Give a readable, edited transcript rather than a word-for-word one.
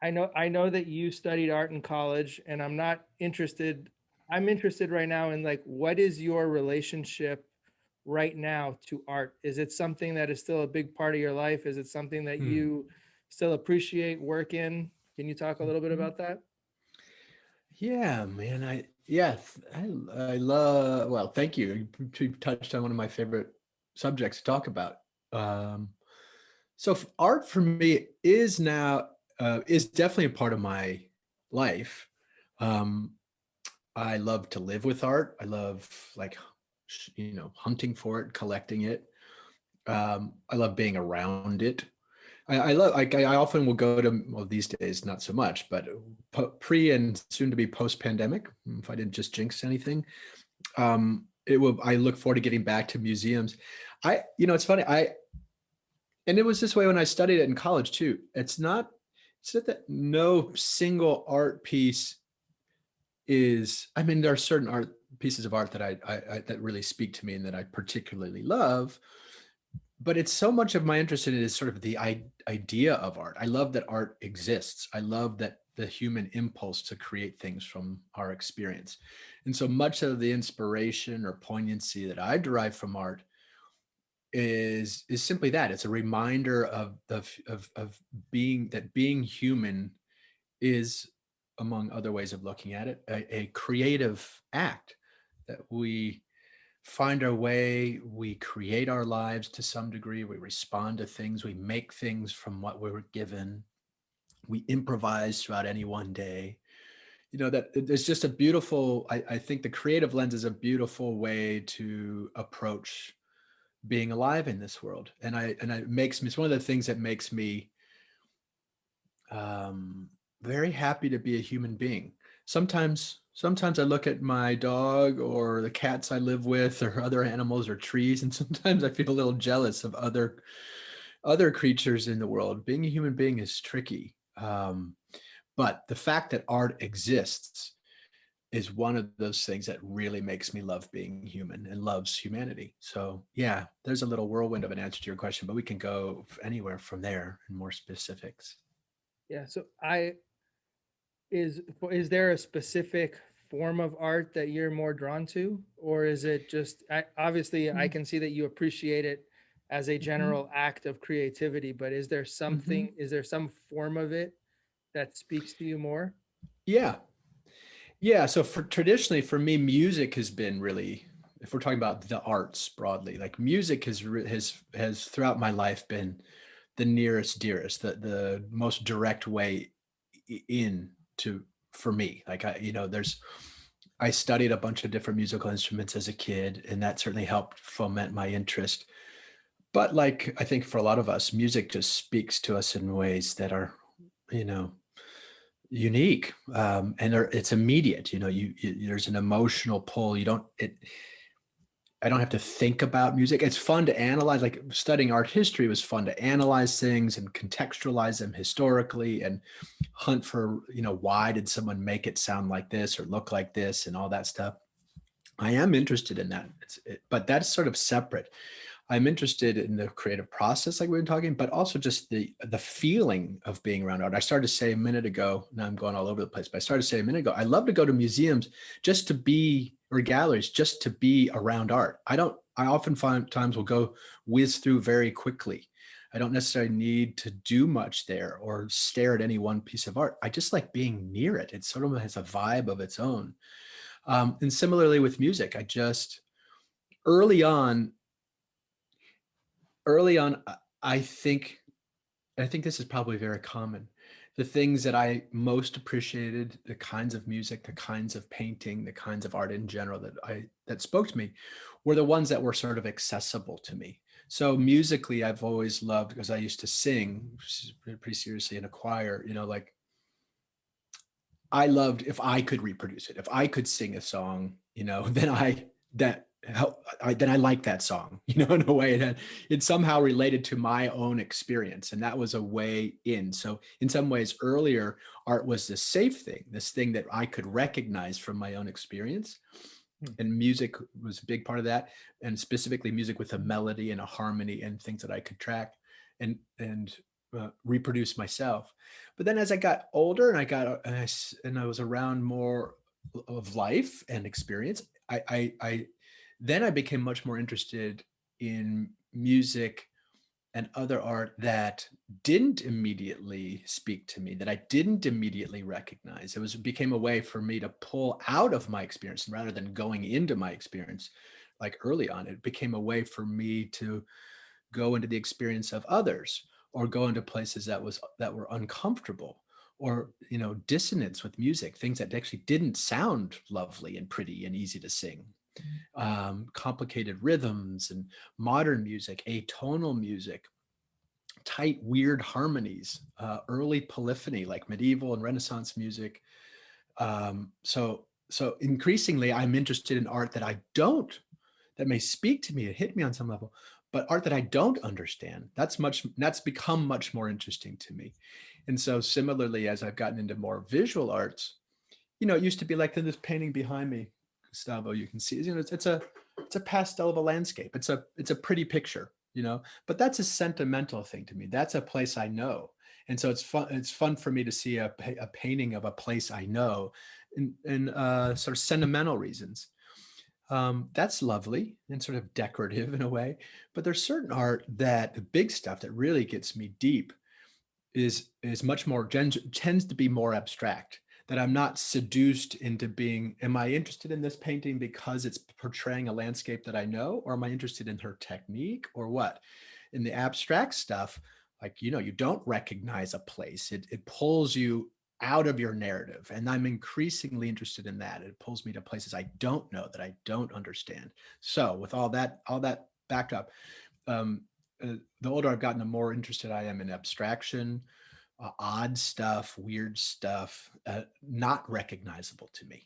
I know that you studied art in college, and I'm interested right now in like what is your relationship right now to art? Is it something that is still a big part of your life? Is it something that Hmm. you still appreciate work in? Can you talk a little bit Mhm. about that? Yeah, man. I love. Well, thank you. You touched on one of my favorite subjects to talk about. Um, art for me is now is definitely a part of my life. Um, I love to live with art. I love like hunting for it, collecting it. I love being around it. I love like I often will go to, well, these days not so much, but pre and soon to be post pandemic, if I didn't just jinx anything, it will. I look forward to getting back to museums. It's funny. And it was this way when I studied it in college too. It's not that no single art piece is. I mean, there are certain art pieces of art that I that really speak to me and that I particularly love, but it's so much of my interest in it is sort of the idea of art. I love that art exists. I love that the human impulse to create things from our experience. And so much of the inspiration or poignancy that I derive from art is simply that. It's a reminder of being human is, among other ways of looking at it, a creative act that we find our way, we create our lives to some degree, we respond to things, we make things from what we were given, we improvise throughout any one day. That it's just a beautiful, I think the creative lens is a beautiful way to approach being alive in this world. And it makes me, it's one of the things that makes me um, very happy to be a human being. Sometimes I look at my dog or the cats I live with or other animals or trees, and sometimes I feel a little jealous of other creatures in the world. Being a human being is tricky. But the fact that art exists is one of those things that really makes me love being human and loves humanity. So yeah, there's a little whirlwind of an answer to your question, but we can go anywhere from there in more specifics. Yeah, so I is there a specific form of art that you're more drawn to, or is it just obviously I can see that you appreciate it as a Mhm. general act of creativity, but Mhm. is there some form of it that speaks to you more? Yeah. Yeah. So for traditionally for me, music has been really, if we're talking about the arts broadly, like music has throughout my life been the nearest, dearest, the most direct way in to for me. Like I studied a bunch of different musical instruments as a kid, and that certainly helped foment my interest. But like I think for a lot of us, music just speaks to us in ways that are, you know, unique, and it's immediate. There's an emotional pull. I don't have to think about music. It's fun to analyze. Like studying art history was fun to analyze things and contextualize them historically and hunt for, why did someone make it sound like this or look like this and all that stuff. I am interested in that, but that's sort of separate. I'm interested in the creative process, like we've been talking, but also just the feeling of being around art. I started to say a minute ago, now I'm going all over the place, but I started to say a minute ago, I love to go to museums just to be, or galleries, just to be around art. I often find times will go whiz through very quickly. I don't necessarily need to do much there or stare at any one piece of art. I just like being near it. It sort of has a vibe of its own. And similarly with music, early on, early on, I think I think this is probably very common. The things that I most appreciated, the kinds of music, the kinds of painting, the kinds of art in general that spoke to me, were the ones that were sort of accessible to me. So musically, I've always loved, because I used to sing pretty seriously in a choir. Like I loved if I could reproduce it. If I could sing a song, then then I like that song, in a way that it somehow related to my own experience. And that was a way in. So in some ways earlier, art was this safe thing, this thing that I could recognize from my own experience. Hmm. And music was a big part of that. And specifically music with a melody and a harmony and things that I could track. And reproduce myself. But then as I got older and and I was around more of life and experience, then I became much more interested in music and other art that didn't immediately speak to me, that I didn't immediately recognize. Became a way for me to pull out of my experience rather than going into my experience. Like early on, it became a way for me to go into the experience of others, or go into places that were uncomfortable, or dissonance with music, things that actually didn't sound lovely and pretty and easy to sing, complicated rhythms and modern music, atonal music, tight, weird harmonies, early polyphony like medieval and Renaissance music. So increasingly, I'm interested in art that may speak to me, it hit me on some level, but art that I don't understand. That's become much more interesting to me. And so similarly, as I've gotten into more visual arts, it used to be like this painting behind me, Gustavo, you can see, it's a pastel of a landscape. It's a pretty picture, but that's a sentimental thing to me. That's a place I know. And so it's fun for me to see a painting of a place I know in sort of sentimental reasons. That's lovely and sort of decorative in a way, but there's certain art, that the big stuff that really gets me deep, is much more tends to be more abstract, that I'm not seduced into being, am I interested in this painting because it's portraying a landscape that I know, or am I interested in her technique, or what? In the abstract stuff, like, you don't recognize a place. It pulls you out of your narrative. And I'm increasingly interested in that. It pulls me to places I don't know, that I don't understand. So with all that backed up, um, the older I've gotten, the more interested I am in abstraction, odd stuff, weird stuff, not recognizable to me.